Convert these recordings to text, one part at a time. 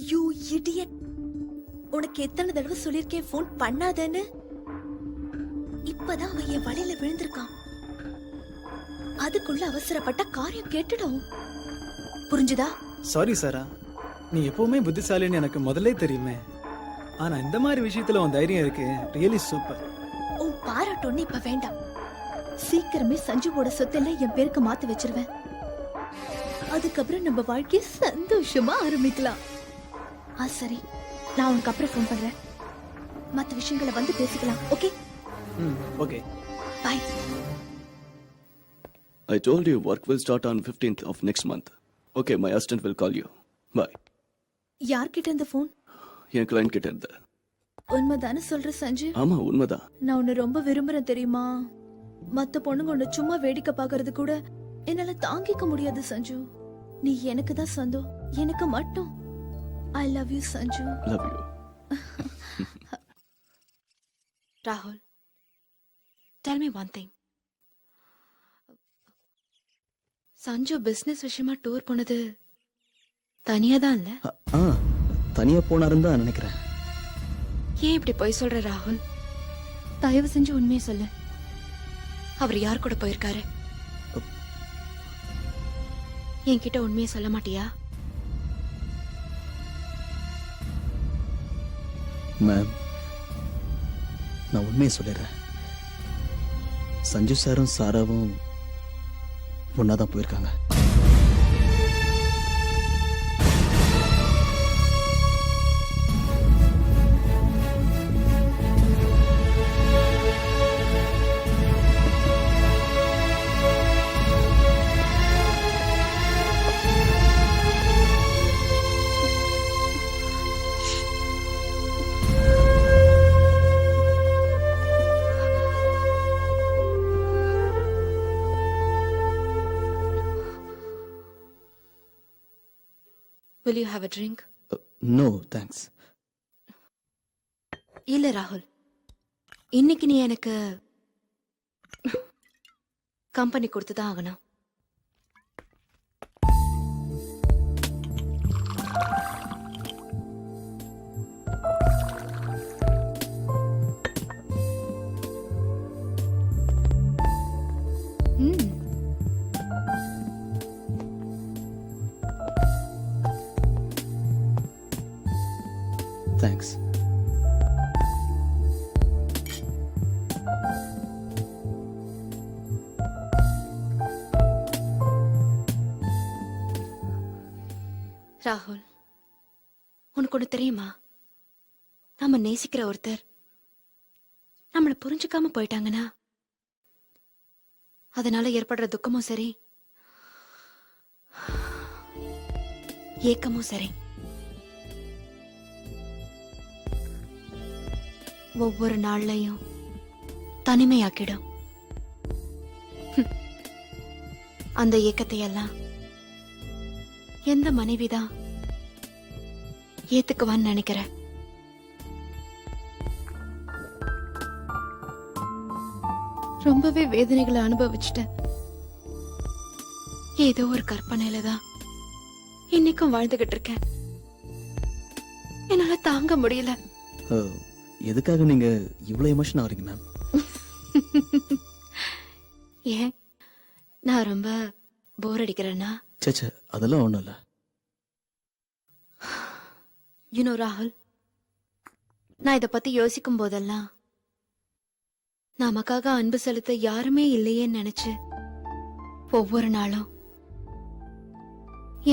You idiot. உனக்கு எத்தனை தடவை சொல்லிருக்கேன் போன் பண்ணாதேன்னு. இப்பதான் அவன் என் வலையில விழுந்திருக்கான். அதுக்குள்ள அவசரப்பட்ட காரியம் கேட்டுடும். புரிஞ்சுதா? சாரி சாரா, நீ எப்பவுமே புத்திசாலின்னு எனக்கு முதல்ல தெரியுமே. ஆனா இந்த மாதிரி விஷயத்துல உன் தைரியம் இருக்கு. Really super. உன் பாராட்டொன்னு இப்ப வேண்டாம். சீக்கிரமே சஞ்சுவோட சொத்தெல்லாம் என் பேருக்கு மாத்தி வச்சிருவேன். அதுக்கப்புறம் நம்ம வாழ்க்கைய சந்தோஷமா ஆரம்பிக்கலாம். சரி, நான் உனக்கு அப்புறம் ஃபோன் பண்றேன். மத்த விஷயங்களை வந்து பேசிக்கலாம். Okay? Okay. Bye. I told you work will start on 15th of next month. Okay, my assistant will call you. Bye. யார்கிட்ட இந்த ஃபோன்? என் கிளைண்ட் கிட்ட இருந்து. உண்மைதானே சொல்ற சஞ்சு? ஆமா, உண்மைதான். நான் உன்னை ரொம்ப விரும்புறேன் தெரியுமா? மத்த பொண்ணுங்க உன்னை சும்மா வேடிக்கை பாக்குறது கூட என்னால தாங்கிக்க முடியாது சஞ்சு. நீ எனக்கு தான் சொந்தம், எனக்கு மட்டும். I love you Sanju. Love you. Rahul, tell me one thing. Sanju business விஷயமா டூர் போனது தனியா தான் இல்ல? தனியா போனாருன்னு தான் நினைக்கிறேன். ஏன் இப்படி போய் சொல்ற ராகுல்? தயவு செஞ்சு உண்மையை சொல்லு. அவர் யார் கூட போயிருக்காரு? என்கிட்ட உண்மையை சொல்ல மாட்டியா? மேம், நான் உண்மையை சொல்லிடுறேன். சஞ்சு சாரும் சாராவும் ஒன்னாதான் போயிருக்காங்க. Will you have a drink? No thanks. இல்ல ராகுல், இன்னைக்கு நீ எனக்கு கம்பெனி கொடுத்துதான் ஆகணும். தேங்க்ஸ். ராகுல், உனக்கு ஒண்ணு தெரியுமா? நம்ம நேசிக்கிற ஒருத்தர் நம்மளை புரிஞ்சுக்காம போயிட்டாங்கன்னா அதனால ஏற்படுற துக்கமும் சரி, ஏக்கமும் சரி, ஒவ்வொரு நாள்லயும் தனிமையாக்கிடும். அந்த ஏக்கத்தை எல்லாம் எந்த மனைவிதான் ஏத்துக்குவான்னு நினைக்கிற? ரொம்பவே வேதனைகளை அனுபவிச்சுட்டேன். ஏதோ ஒரு கற்பனையில தான் இன்னைக்கும் வாழ்ந்துகிட்டு இருக்கேன். என்னால தாங்க முடியல. எதுக்காக நீங்க இவ்வளவு எமோஷன் ஆறீங்க மேம்? ஏன், நான் ரொம்ப போர் அடிக்கிறேன்னா? சேச்சே, அதெல்லாம் ஒண்ணும் இல்ல. யூனோ ராகுல், நான் இத பத்தி யோசிக்கும் போதெல்லாம் நமக்காக அன்பு செலுத்த யாருமே இல்லையேன்னு நினைச்சு ஒவ்வொரு நாளும்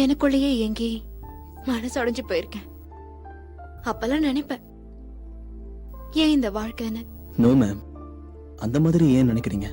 எனக்குள்ளேயே எங்கி மனசு உடைஞ்சு போயிருக்கேன். அப்பெல்லாம் நினைப்பேன், ஏன் இந்த வாழ்க்கைன்னு. நோ மேம், அந்த மாதிரி ஏன் நினைக்கிறீங்க?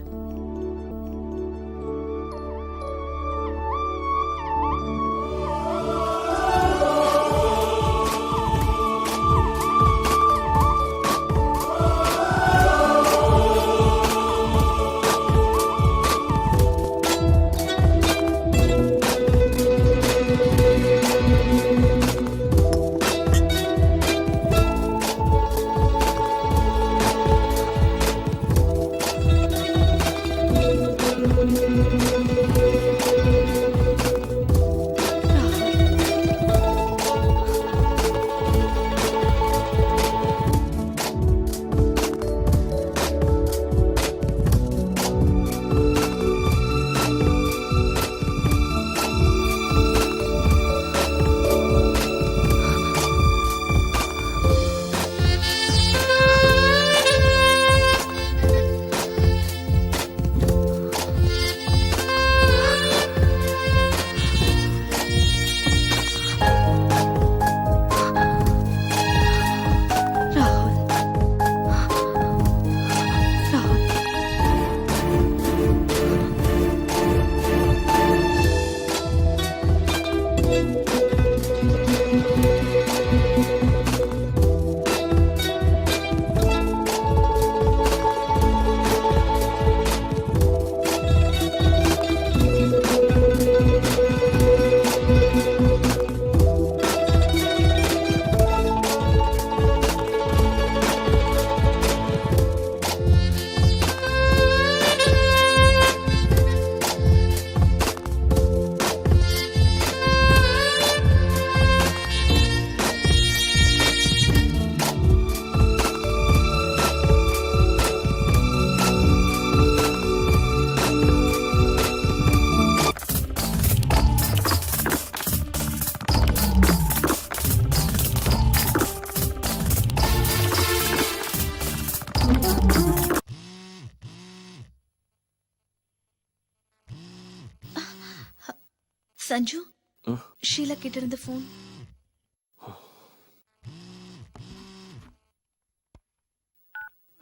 சஞ்சு ஆ? ஷீலா கிட்ட இருந்த போன்.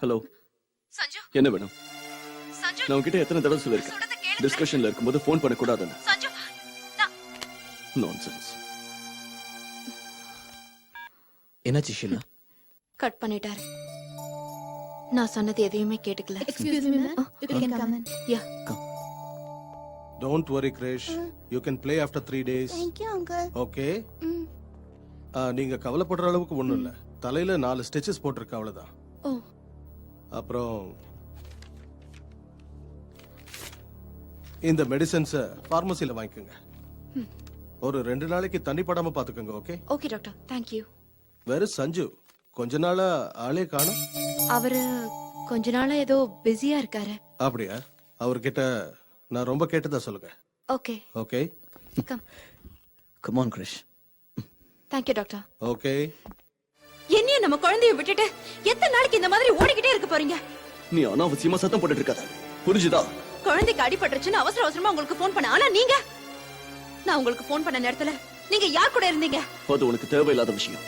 ஹலோ சஞ்சு என்ன வேணும்? சஞ்சு நான் உன்கிட்ட எத்தனை தடவை சொல்லிருக்கேன் சொல்றத கேளு. டிஸ்கஷன்ல இருக்கும்போது ஃபோன் பண்ணக்கூடாதுன்னு. சஞ்சு நான் நான்சென்ஸ். என்னாச்சு ஷீலா? கட் பண்ணிட்டாரு. நான் சொன்னது எதையுமே கேட்டுக்கல. Excuse me ma'am, you can come in. Yeah Don't worry, Krish. You can play after 3 days. Thank you uncle. Okay? நீங்க கவலைப்படுற அளவுக்கு ஒண்ணும் இல்ல. தலையில 4 ஸ்டிச்சஸ் போட்டிருக்க அவ்வளவுதான். ஓ அப்புறம் இந்த மெடிசன்ஸ பார்மசில வாங்கிக்கோங்க. ஒரு 2 நாளைக்கு தண்ணி படாம பாத்துக்கோங்க. Okay? Okay doctor, thank you. வேற சஞ்சு கொஞ்ச நாளா ஆளே காணும். அவரு கொஞ்ச நாளா ஏதோ பிஸியா இருக்காரு. அப்படியா? அவர்கிட்ட நான் ரொம்ப கேட்டதா சொல்லுங்க. Okay okay? Come. Come on Krish. Thank you doctor. Okay. என்னைய நம்ம குழந்தைய விட்டுட்டு எத்தனை நாளைக்கு இந்த மாதிரி ஓடிக்கிட்டே இருக்க போறீங்க? நீ அனாவசியமா சத்தம் போட்டுட்டு இருக்காத. புரிஞ்சுதா? குழந்தைக்கு அடிபட்டுருச்சுன்னு அவசர அவசரமா உங்களுக்கு ஃபோன் பண்ண. ஆனா நீங்க, நான் உங்களுக்கு ஃபோன் பண்ண நேரத்துல நீங்க யார் கூட இருந்தீங்க? அது உனக்கு தேவையில்லாத விஷயம்.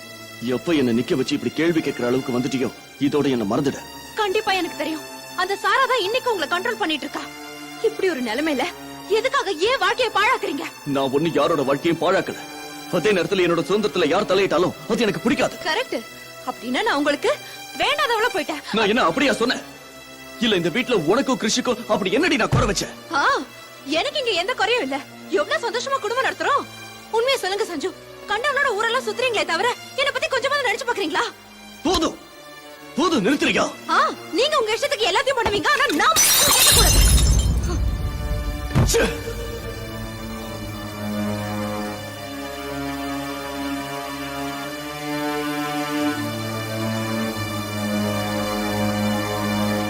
எப்ப என்ன நிக்க வச்சு இப்படி கேள்வி கேட்கிற அளவுக்கு வந்துட்டியோ இதோட என்ன மறந்துட. கண்டிப்பா எனக்கு தெரியும். அந்த சாரா தான் இன்னைக்கு உங்களை கண்ட்ரோல் பண்ணிட்டு இருக்கா. இப்படி ஒரு நிலைமையில எதுக்காக ஏன் வாழ்க்கையை பாழாக்குறீங்க? நான் ஒண்ணு யாரோட வாழ்க்கையும் பாழாக்கல. அதே நேரத்துல என்னோட சுதந்திரத்துல யார் தலையிட்டாலும் அது எனக்கு பிடிக்காது. கரெக்ட். அப்படின்னா நான் உங்களுக்கு வேண்டாதவள போயிட்டேன். நான் என்ன அப்படியா சொன்னேன்? இல்ல இந்த வீட்ல உனக்கும் கிருஷிக்கும் அப்படி என்னடி நான் குறை வச்சேன்? ஆ, எனக்கு இங்க எந்த குறையும் இல்ல. எவ்வளவு சந்தோஷமா குடும்பம் நடத்துறோம். உண்மையை சொல்லுங்க சஞ்சு, கண்டவனோட ஊரெல்லாம் சுத்துறீங்களே தவிர என்ன பத்தி கொஞ்சமாவது நினைச்சு பாக்குறீங்களா? போதும் போதும், நிறுத்துறியா? ஆ, நீங்க உங்க இஷ்டத்துக்கு எல்லாத்தையும் பண்ணுவீங்க. ஆனா நான் கேட்கக்கூடாது. ச்சே.